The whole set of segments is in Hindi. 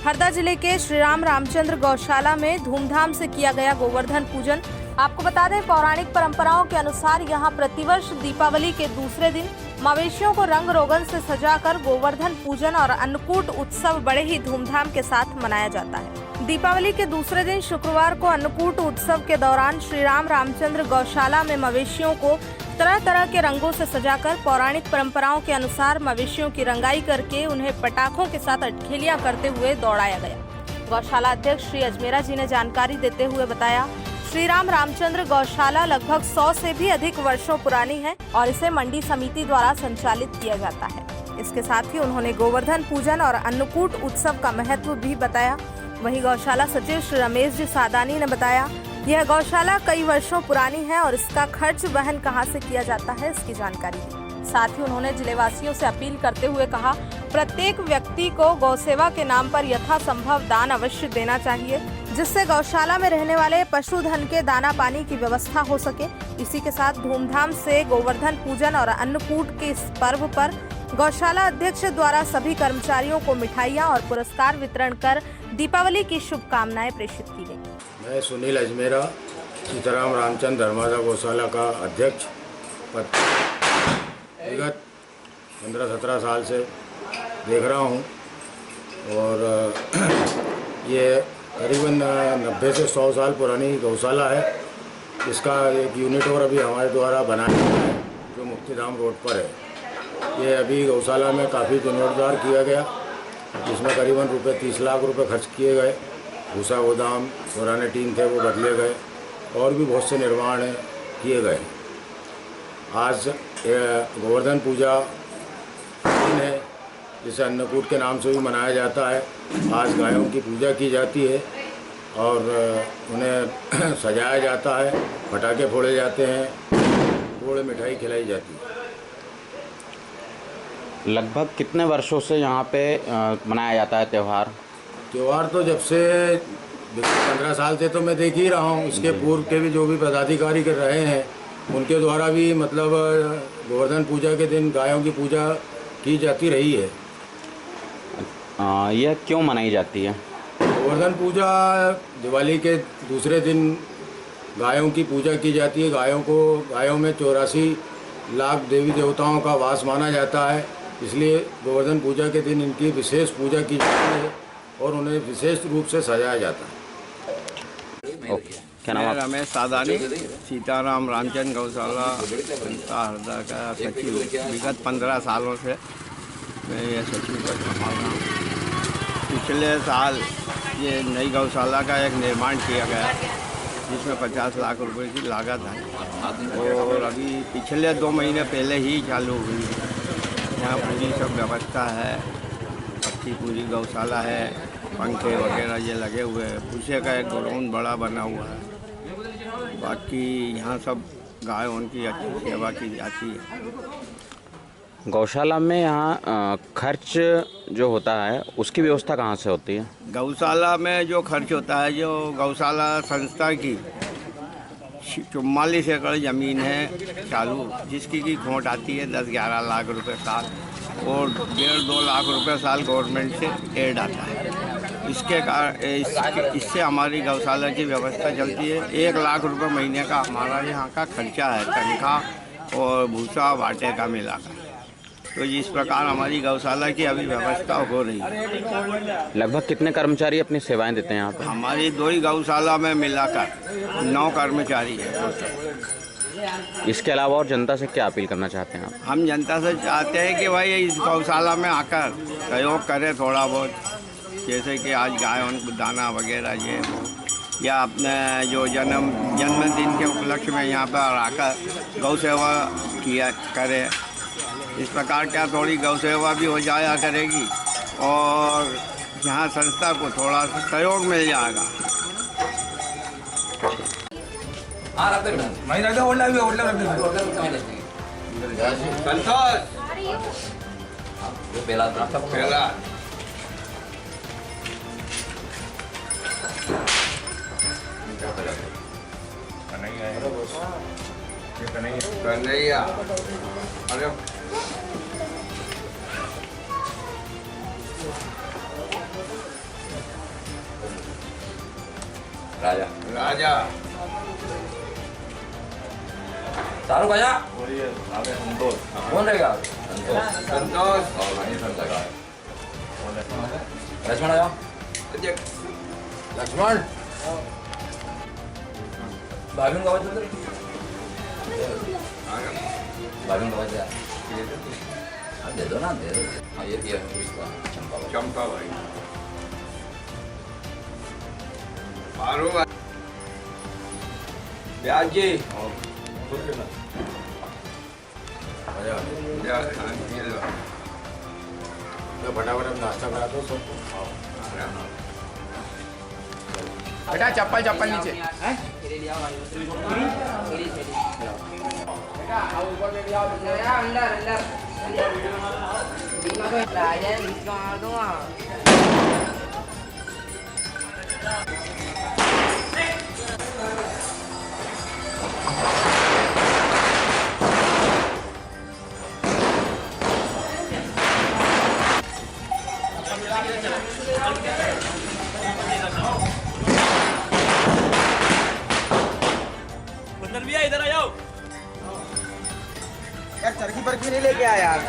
हरदा जिले के श्री राम रामचंद्र गौशाला में धूमधाम से किया गया गोवर्धन पूजन। आपको बता दें, पौराणिक परंपराओं के अनुसार यहां प्रतिवर्ष दीपावली के दूसरे दिन मवेशियों को रंग रोगन से सजाकर गोवर्धन पूजन और अन्नकूट उत्सव बड़े ही धूमधाम के साथ मनाया जाता है। दीपावली के दूसरे दिन शुक्रवार को अन्नकूट उत्सव के दौरान श्री राम रामचंद्र गौशाला में मवेशियों को तरह तरह के रंगों से सजाकर पौराणिक परंपराओं के अनुसार मवेशियों की रंगाई करके उन्हें पटाखों के साथ अटखेलियां करते हुए दौड़ाया गया। गौशाला अध्यक्ष श्री अजमेरा जी ने जानकारी देते हुए बताया, श्री राम रामचंद्र गौशाला लगभग 100 से भी अधिक वर्षों पुरानी है और इसे मंडी समिति द्वारा संचालित किया जाता है। इसके साथ ही उन्होंने गोवर्धन पूजन और अन्नकूट उत्सव का महत्व भी बताया। वहीं गौशाला सचिव श्री रमेश जी सादानी ने बताया, यह गौशाला कई वर्षों पुरानी है और इसका खर्च वहन कहां से किया जाता है, इसकी जानकारी दी। साथ ही उन्होंने जिलेवासियों से अपील करते हुए कहा, प्रत्येक व्यक्ति को गौसेवा के नाम पर यथासंभव दान अवश्य देना चाहिए, जिससे गौशाला में रहने वाले पशुधन के दाना पानी की व्यवस्था हो सके। इसी के साथ धूमधाम से गोवर्धन पूजन और अन्नकूट के इस पर्व पर गौशाला अध्यक्ष द्वारा सभी कर्मचारियों को मिठाइयां और पुरस्कार वितरण कर दीपावली की शुभकामनाएं प्रेषित की गई। मैं सुनील अजमेरा, सीताराम रामचंद्र धर्मादा गौशाला का अध्यक्ष पद विगत 15-17 साल से देख रहा हूँ और ये करीबन 90 से 100 साल पुरानी गौशाला है। इसका एक यूनिट और अभी हमारे द्वारा बनाया गया है जो मुक्तिधाम रोड पर है। ये अभी गौशाला में काफ़ी जीर्णोद्धार किया गया, जिसमें करीबन ₹30 लाख खर्च किए गए। भूसा गोदाम, पुराने टीन थे वो बदले गए और भी बहुत से निर्माण किए गए। आज गोवर्धन पूजा दिन है, जिसे अन्नकूट के नाम से भी मनाया जाता है। आज गायों की पूजा की जाती है और उन्हें सजाया जाता है, पटाखे फोड़े जाते हैं, गुड़ मिठाई खिलाई जाती है। लगभग कितने वर्षों से यहाँ पे मनाया जाता है त्यौहार? त्यौहार तो जब से 15 साल से तो मैं देख ही रहा हूँ। इसके पूर्व के भी जो भी पदाधिकारी कर रहे हैं उनके द्वारा भी मतलब गोवर्धन पूजा के दिन गायों की पूजा की जाती रही है। यह क्यों मनाई जाती है? गोवर्धन पूजा दिवाली के दूसरे दिन गायों की पूजा की जाती है। गायों में 84 लाख देवी देवताओं का वास माना जाता है, इसलिए गोवर्धन पूजा के दिन इनकी विशेष पूजा की जाती है और उन्हें विशेष रूप से सजाया जाता है। क्या नाम है? रमेश सादानी, सीताराम रामचंद्र गौशाला हरदा का सचिव। विगत 15 सालों से मैं ये सचिव पद संभाल रहा हूँ। पिछले साल ये नई गौशाला का एक निर्माण किया गया, जिसमें 50 लाख रुपए की लागत है और अभी पिछले 2 महीने पहले ही चालू हुई है। यहाँ पूरी सब व्यवस्था है, अच्छी पूरी गौशाला है, पंखे वगैरह ये लगे हुए हैं। भूसे का एक ग्राउंड बड़ा बना हुआ है। बाकी यहाँ सब गाय उनकी अच्छी सेवा की जाती है। गौशाला में यहाँ खर्च जो होता है उसकी व्यवस्था कहाँ से होती है? गौशाला में जो खर्च होता है, जो गौशाला संस्था की 44 एकड़ ज़मीन है चालू, जिसकी की खोट आती है 10-11 लाख रुपए साल और 1.5-2 लाख रुपए साल गवर्नमेंट से एड आता है। इससे हमारी गौशाला की व्यवस्था चलती है। 1 लाख रुपए महीने का हमारा यहाँ का खर्चा है, तनख्वाह और भूसा वाटे का मिलाकर। तो इस प्रकार हमारी गौशाला की अभी व्यवस्था हो रही है। लगभग कितने कर्मचारी अपनी सेवाएं देते हैं यहाँ पे? हमारी 2 ही गौशाला में मिलाकर 9 कर्मचारी है। इसके अलावा और जनता से क्या अपील करना चाहते हैं आप? हम जनता से चाहते हैं कि भाई इस गौशाला में आकर सहयोग करें थोड़ा बहुत, जैसे कि आज गायों को दाना वगैरह ये हो, या अपने जो जन्मदिन के उपलक्ष्य में यहाँ पर आकर गौ सेवा किया करें। इस प्रकार क्या थोड़ी गौ सेवा भी हो जाया करेगी और यहाँ संस्था को थोड़ा सा सहयोग मिल जाएगा। कन्हैया, अरे राजा राजा शाहरुख आजा संतोष कौन रहेगा संतोष संतोष और भाई सब लगा लक्ष्मण आया लक्ष्मण भाभी का आवाज चल रही भाभी का आवाज हाँ दे दो ना दे दो हाँ ये दिया है इसका चंपा भाई चंपा भाई फारूक ब्याज जी मजा आ गया। मैं फटाफट अब नाश्ता कराता हूँ सबको। बेटा चप्पल चप्पल नीचे यार चरखी बरखी नहीं लेके आया यार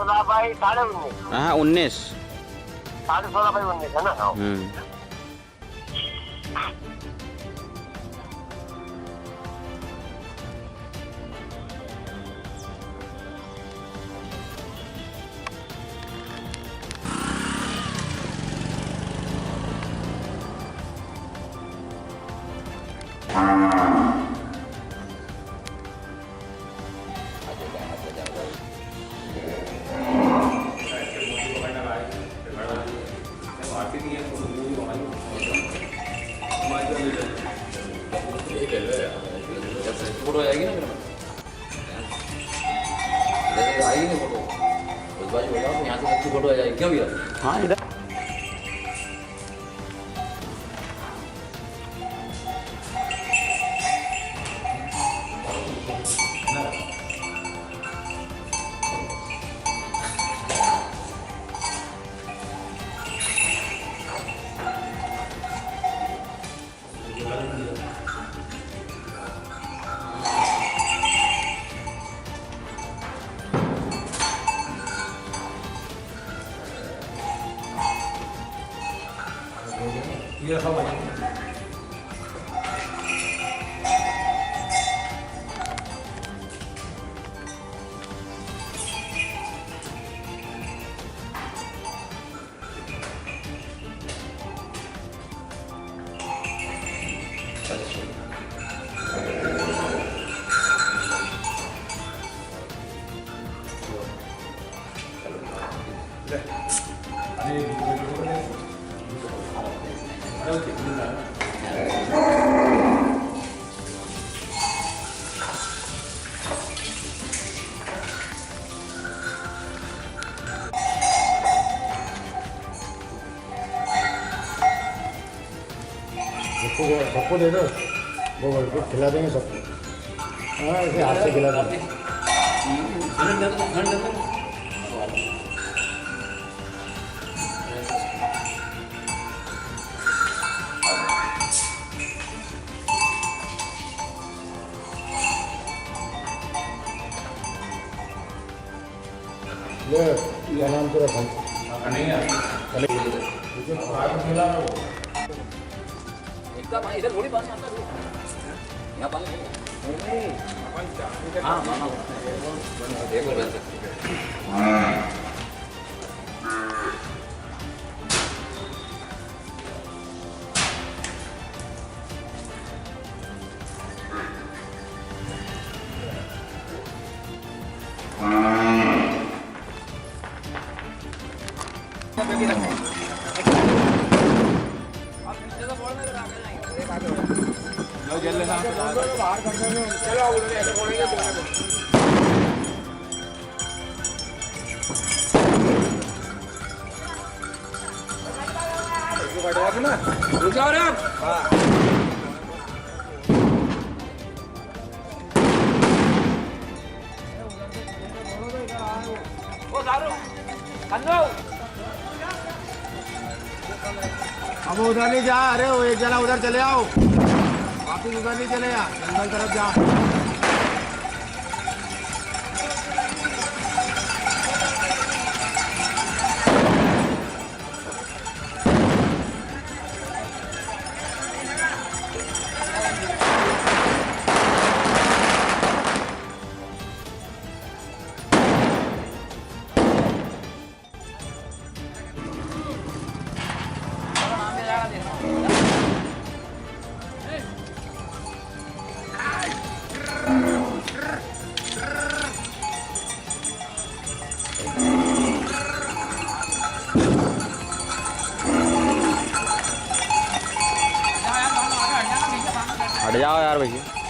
16/19 हाँ 19। 16.5/19 है ना। हाँ। फोटो आएगी ना मेरे में, जैसे आएगी ना फोटो उस बाजू हो जाओ तो यहाँ से अच्छी फोटो आ जाएगी। क्यों भैया? हाँ इधर सबको दे दो, वो खिला देंगे सबको। हाँ ऐसे हाथ से खिला देंगे। ले क्या नाम तेरा? एकदम इधर थोड़ी पानी आता है, यहाँ पानी नहीं। हाँ हाँ देखो वैसे अब उधर नहीं जा, अरे वो एक जना उधर चले आओ, वापिस उधर नहीं चले आ, जंगल तरफ जा। हट जाओ यार भैया।